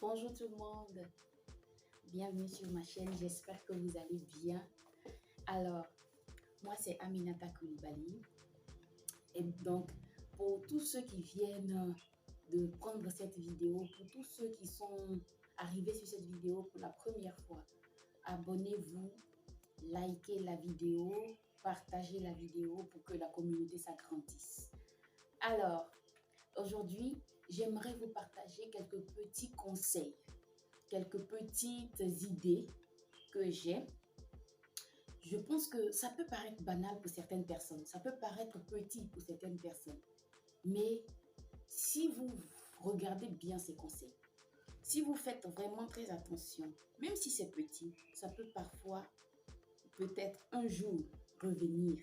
Bonjour tout le monde, bienvenue sur ma chaîne, j'espère que vous allez bien. Alors, moi c'est Aminata Koulibaly et donc pour tous ceux qui viennent de prendre cette vidéo, pour tous ceux qui sont arrivés sur cette vidéo pour la première fois, abonnez-vous, likez la vidéo, partagez la vidéo pour que la communauté s'agrandisse. Alors, aujourd'hui, j'aimerais vous partager quelques petits conseils, quelques petites idées que j'ai. Je pense que ça peut paraître banal pour certaines personnes, ça peut paraître petit pour certaines personnes, mais si vous regardez bien ces conseils, si vous faites vraiment très attention, même si c'est petit, ça peut parfois, peut-être un jour, revenir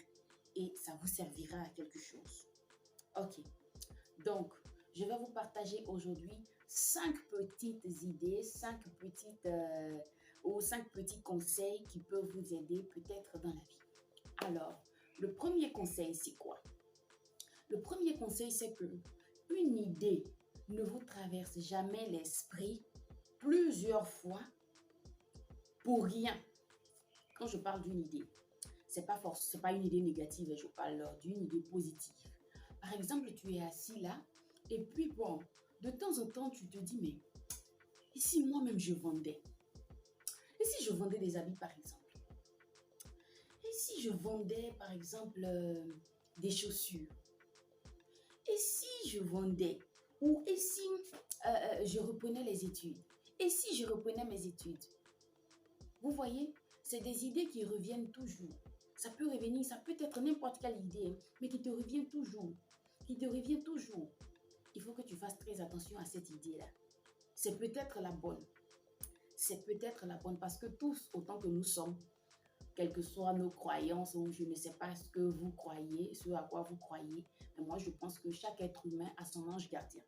et ça vous servira à quelque chose. Ok, donc je vais vous partager aujourd'hui 5 petites idées, 5 petits conseils qui peuvent vous aider peut-être dans la vie. Alors, le premier conseil, c'est quoi? Le premier conseil, c'est que une idée ne vous traverse jamais l'esprit plusieurs fois pour rien. Quand je parle d'une idée, c'est pas une idée négative, je parle d'une idée positive. Par exemple, tu es assis là, et puis bon, de temps en temps, tu te dis, mais et si moi-même je vendais? Et si je vendais des habits, par exemple? Et si je vendais, par exemple, des chaussures? Et si je vendais? Ou et si je reprenais les études? Et si je reprenais mes études? Vous voyez, c'est des idées qui reviennent toujours. Ça peut revenir, ça peut être n'importe quelle idée, hein, mais qui te revient toujours. Qui te revient toujours. Il faut que tu fasses très attention à cette idée-là. C'est peut-être la bonne. C'est peut-être la bonne parce que tous, autant que nous sommes, quelles que soient nos croyances, ou je ne sais pas ce que vous croyez, ce à quoi vous croyez, mais moi je pense que chaque être humain a son ange gardien.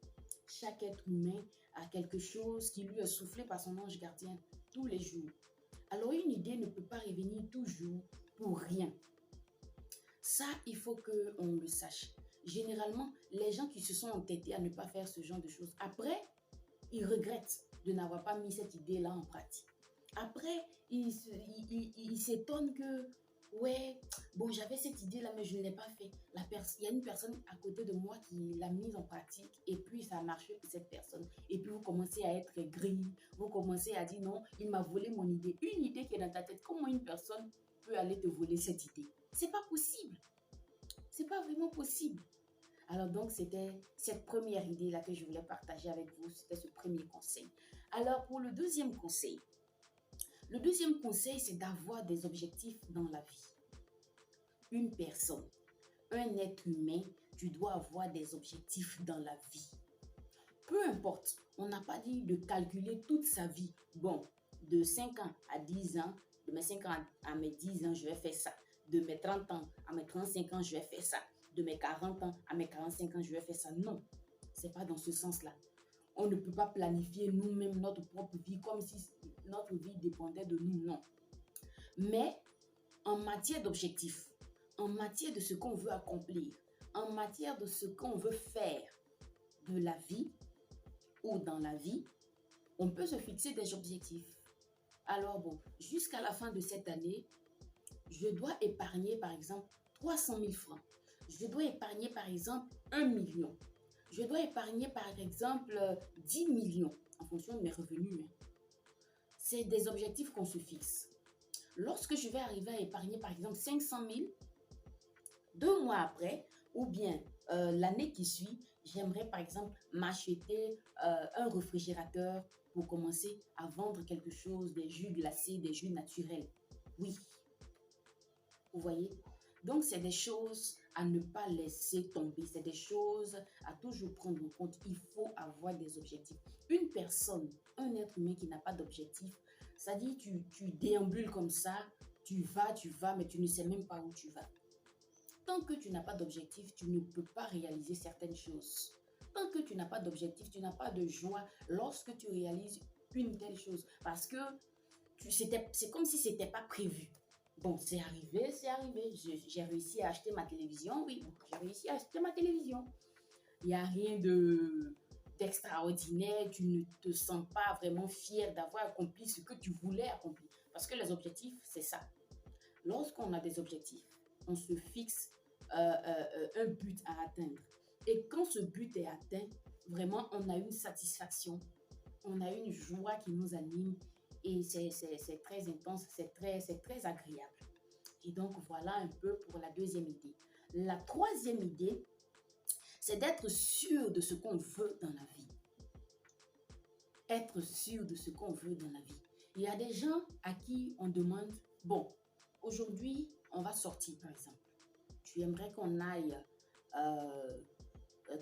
Chaque être humain a quelque chose qui lui est soufflé par son ange gardien tous les jours. Alors une idée ne peut pas revenir toujours pour rien. Ça, il faut qu'on le sache. Généralement, les gens qui se sont entêtés à ne pas faire ce genre de choses, après, ils regrettent de n'avoir pas mis cette idée-là en pratique. Après, ils s'étonnent que, ouais, bon, j'avais cette idée-là, mais je ne l'ai pas fait. Il y a une personne à côté de moi qui l'a mise en pratique et puis ça a marché pour cette personne. Et puis vous commencez à être gris, vous commencez à dire non, il m'a volé mon idée. Une idée qui est dans ta tête, comment une personne peut aller te voler cette idée? C'est pas possible. C'est pas vraiment possible. Alors donc, c'était cette première idée-là que je voulais partager avec vous. C'était ce premier conseil. Alors, pour le deuxième conseil, c'est d'avoir des objectifs dans la vie. Une personne, un être humain, tu dois avoir des objectifs dans la vie. Peu importe, on n'a pas dit de calculer toute sa vie. Bon, de 5 ans à 10 ans, de mes 5 ans à mes 10 ans, je vais faire ça. De mes 30 ans à mes 35 ans, je vais faire ça. De mes 40 ans à mes 45 ans, je vais faire ça. Non, c'est pas dans ce sens-là. On ne peut pas planifier nous-mêmes notre propre vie comme si notre vie dépendait de nous, non. Mais en matière d'objectifs, en matière de ce qu'on veut accomplir, en matière de ce qu'on veut faire de la vie ou dans la vie, on peut se fixer des objectifs. Alors bon, jusqu'à la fin de cette année, je dois épargner par exemple 300 000 francs. Je dois épargner par exemple 1 million. Je dois épargner par exemple 10 millions en fonction de mes revenus. C'est des objectifs qu'on se fixe. Lorsque je vais arriver à épargner par exemple 500 000, 2 mois après, ou bien l'année qui suit, j'aimerais par exemple m'acheter un réfrigérateur pour commencer à vendre quelque chose, des jus glacés, des jus naturels. Oui, vous voyez? Donc, c'est des choses à ne pas laisser tomber. C'est des choses à toujours prendre en compte. Il faut avoir des objectifs. Une personne, un être humain qui n'a pas d'objectif, ça dit tu déambules comme ça, tu vas, mais tu ne sais même pas où tu vas. Tant que tu n'as pas d'objectif, tu ne peux pas réaliser certaines choses. Tant que tu n'as pas d'objectif, tu n'as pas de joie lorsque tu réalises une telle chose. Parce que c'est comme si ce n'était pas prévu. Bon, c'est arrivé, c'est arrivé. J'ai réussi à acheter ma télévision, oui, j'ai réussi à acheter ma télévision. Il n'y a rien d'extraordinaire, tu ne te sens pas vraiment fier d'avoir accompli ce que tu voulais accomplir. Parce que les objectifs, c'est ça. Lorsqu'on a des objectifs, on se fixe un but à atteindre. Et quand ce but est atteint, vraiment, on a une satisfaction, on a une joie qui nous anime et c'est très intense, c'est très agréable. Et donc, voilà un peu pour la deuxième idée. La troisième idée, c'est d'être sûr de ce qu'on veut dans la vie. Être sûr de ce qu'on veut dans la vie. Il y a des gens à qui on demande, bon, aujourd'hui, on va sortir, par exemple. Tu aimerais qu'on aille,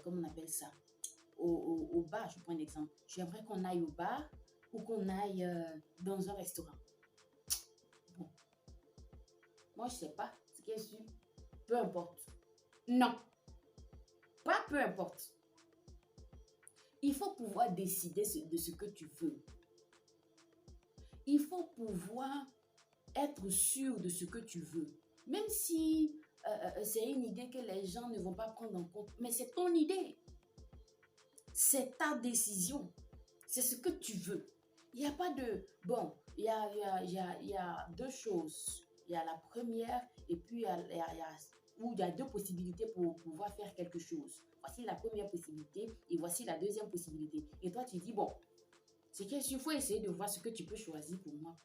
comment on appelle ça, au bar, je prends un exemple. Tu aimerais qu'on aille au bar ou qu'on aille dans un restaurant. Bon, moi, je ne sais pas ce qui est sûr. Peu importe. Non, pas peu importe. Il faut pouvoir décider de ce que tu veux. Il faut pouvoir être sûr de ce que tu veux. Même si c'est une idée que les gens ne vont pas prendre en compte, mais c'est ton idée. C'est ta décision. C'est ce que tu veux. Il n'y a pas de... Bon, il y a deux choses. Il y a la première et puis il y a deux possibilités pour pouvoir faire quelque chose. Voici la première possibilité et voici la deuxième possibilité. Et toi, tu dis, bon, c'est qu'il faut essayer de voir ce que tu peux choisir pour moi.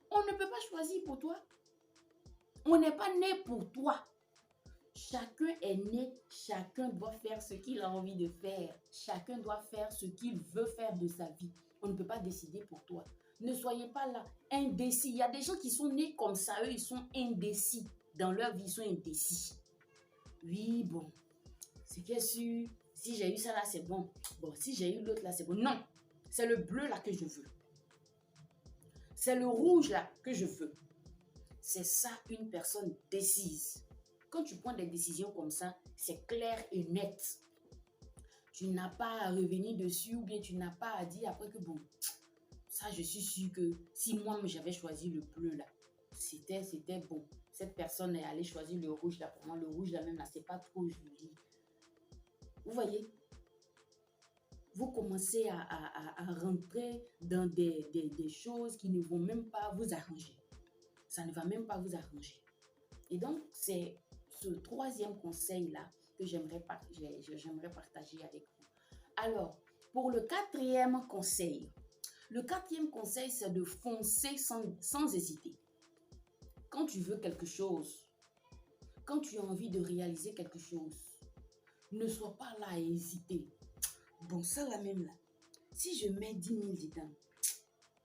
On ne peut pas choisir pour toi. On n'est pas né pour toi. Chacun est né, chacun doit faire ce qu'il a envie de faire. Chacun doit faire ce qu'il veut faire de sa vie. On ne peut pas décider pour toi. Ne soyez pas là, indécis. Il y a des gens qui sont nés comme ça, eux, ils sont indécis. Dans leur vie, ils sont indécis. Oui, bon, ce qui est sûr, si j'ai eu ça là, c'est bon. Bon, si j'ai eu l'autre là, c'est bon. Non, c'est le bleu là que je veux. C'est le rouge là que je veux. C'est ça une personne décise. Quand tu prends des décisions comme ça, c'est clair et net. Tu n'as pas à revenir dessus ou bien tu n'as pas à dire après que bon, ça je suis sûre que si moi j'avais choisi le bleu là, c'était bon. Cette personne est allée choisir le rouge là. Pour moi, le rouge là même là, c'est pas trop joli. Vous voyez? Vous commencez à rentrer dans des choses qui ne vont même pas vous arranger. Ça ne va même pas vous arranger. Et donc, c'est ce troisième conseil-là que j'aimerais partager avec vous. Alors, pour le quatrième conseil, c'est de foncer sans hésiter. Quand tu veux quelque chose, quand tu as envie de réaliser quelque chose, ne sois pas là à hésiter. Bon, ça là même là, si je mets 10 000 dedans,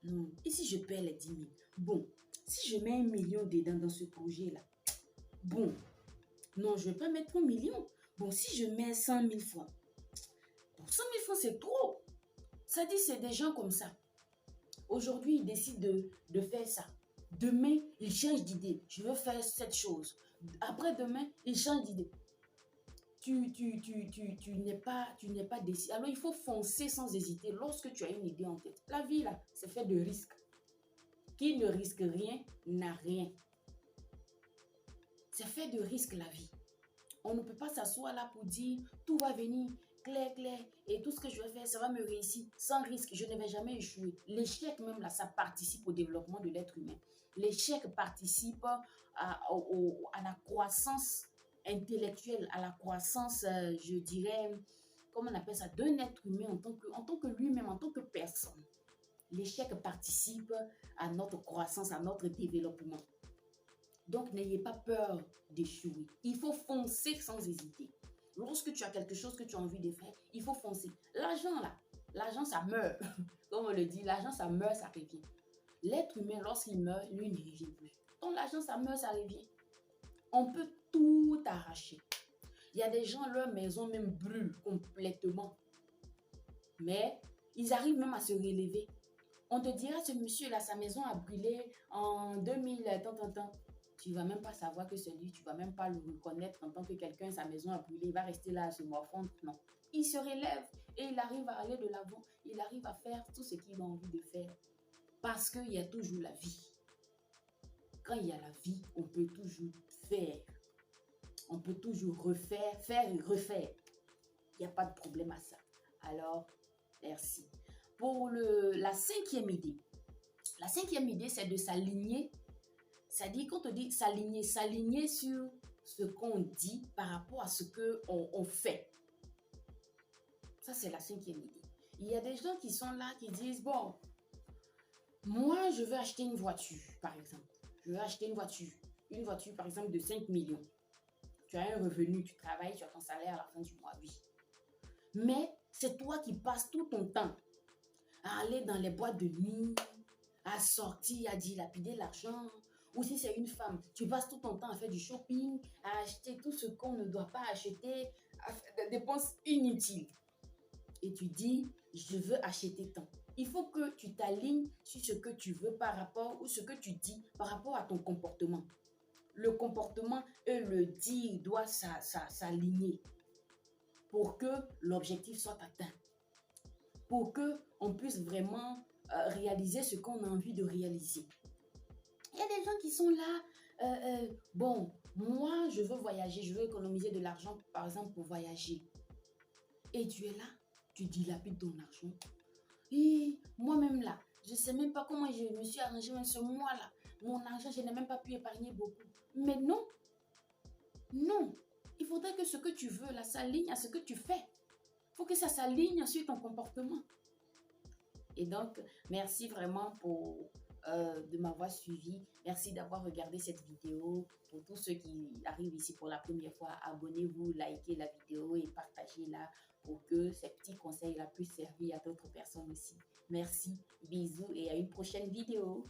non. Et si je perds les 10 000? Bon, si je mets 1 million dedans dans ce projet-là, bon, non, je ne vais pas mettre 1 million. Bon, si je mets 100 000 francs, bon, 100 000 francs, c'est trop. Ça dit, c'est des gens comme ça. Aujourd'hui, ils décident de faire ça. Demain, ils changent d'idée. Je veux faire cette chose. Après-demain, ils changent d'idée. Tu n'es pas décidé. Alors, il faut foncer sans hésiter lorsque tu as une idée en tête. La vie, là, c'est fait de risques. Qui ne risque rien n'a rien. C'est fait de risques, la vie. On ne peut pas s'asseoir là pour dire tout va venir clair, et tout ce que je vais faire, ça va me réussir sans risque. Je ne vais jamais échouer. L'échec même là, ça participe au développement de l'être humain. L'échec participe à la croissance intellectuelle, à la croissance, je dirais, comment on appelle ça, d'un être humain en tant que lui-même, en tant que personne. L'échec participe à notre croissance, à notre développement. Donc, n'ayez pas peur d'échouer. Il faut foncer sans hésiter. Lorsque tu as quelque chose que tu as envie de faire, il faut foncer. L'argent, là, l'argent, ça meurt. Comme on le dit, l'argent, ça meurt, ça revient. L'être humain, lorsqu'il meurt, lui, ne revient plus. Donc, l'argent, ça meurt, ça revient. On peut tout arracher. Il y a des gens, leur maison même brûle complètement. Mais ils arrivent même à se relever. On te dira, ce monsieur-là, sa maison a brûlé en 2000, tant. Tu ne vas même pas savoir que c'est lui, tu ne vas même pas le reconnaître en tant que quelqu'un, sa maison a brûlé, il va rester là à se morfondre. Non. Il se relève et il arrive à aller de l'avant. Il arrive à faire tout ce qu'il a envie de faire. Parce qu'il y a toujours la vie. Quand il y a la vie, on peut toujours faire. On peut toujours refaire, faire et refaire. Il n'y a pas de problème à ça. Alors, Merci. Pour la cinquième idée. La cinquième idée, c'est de s'aligner. C'est-à-dire, quand on dit s'aligner sur ce qu'on dit par rapport à ce qu'on fait. Ça, c'est la cinquième idée. Il y a des gens qui sont là, qui disent, bon, moi, je veux acheter une voiture, par exemple. Je veux acheter une voiture, par exemple, de 5 millions. Tu as un revenu, tu travailles, tu as ton salaire à la fin du mois, oui. Mais c'est toi qui passes tout ton temps à aller dans les boîtes de nuit, à sortir, à dilapider l'argent. Ou si c'est une femme, tu passes tout ton temps à faire du shopping, à acheter tout ce qu'on ne doit pas acheter, à faire des dépenses inutiles. Et tu dis, je veux acheter tant. Il faut que tu t'alignes sur ce que tu veux par rapport, ou ce que tu dis par rapport à ton comportement. Le comportement et le dire doivent s'aligner pour que l'objectif soit atteint. Pour qu'on puisse vraiment réaliser ce qu'on a envie de réaliser. Il y a des gens qui sont là, bon, moi je veux voyager, je veux économiser de l'argent par exemple pour voyager. Et tu es là, tu dilapides ton argent. Et moi-même là, je ne sais même pas comment je me suis arrangée même ce mois-là. Mon argent, je n'ai même pas pu épargner beaucoup. Mais non, non. Il faudrait que ce que tu veux là s'aligne à ce que tu fais. Il faut que ça s'aligne sur ton comportement. Et donc, merci vraiment de m'avoir suivi. Merci d'avoir regardé cette vidéo. Pour tous ceux qui arrivent ici pour la première fois, abonnez-vous, likez la vidéo et partagez-la pour que ces petits conseils-là puissent servir à d'autres personnes aussi. Merci, bisous et à une prochaine vidéo.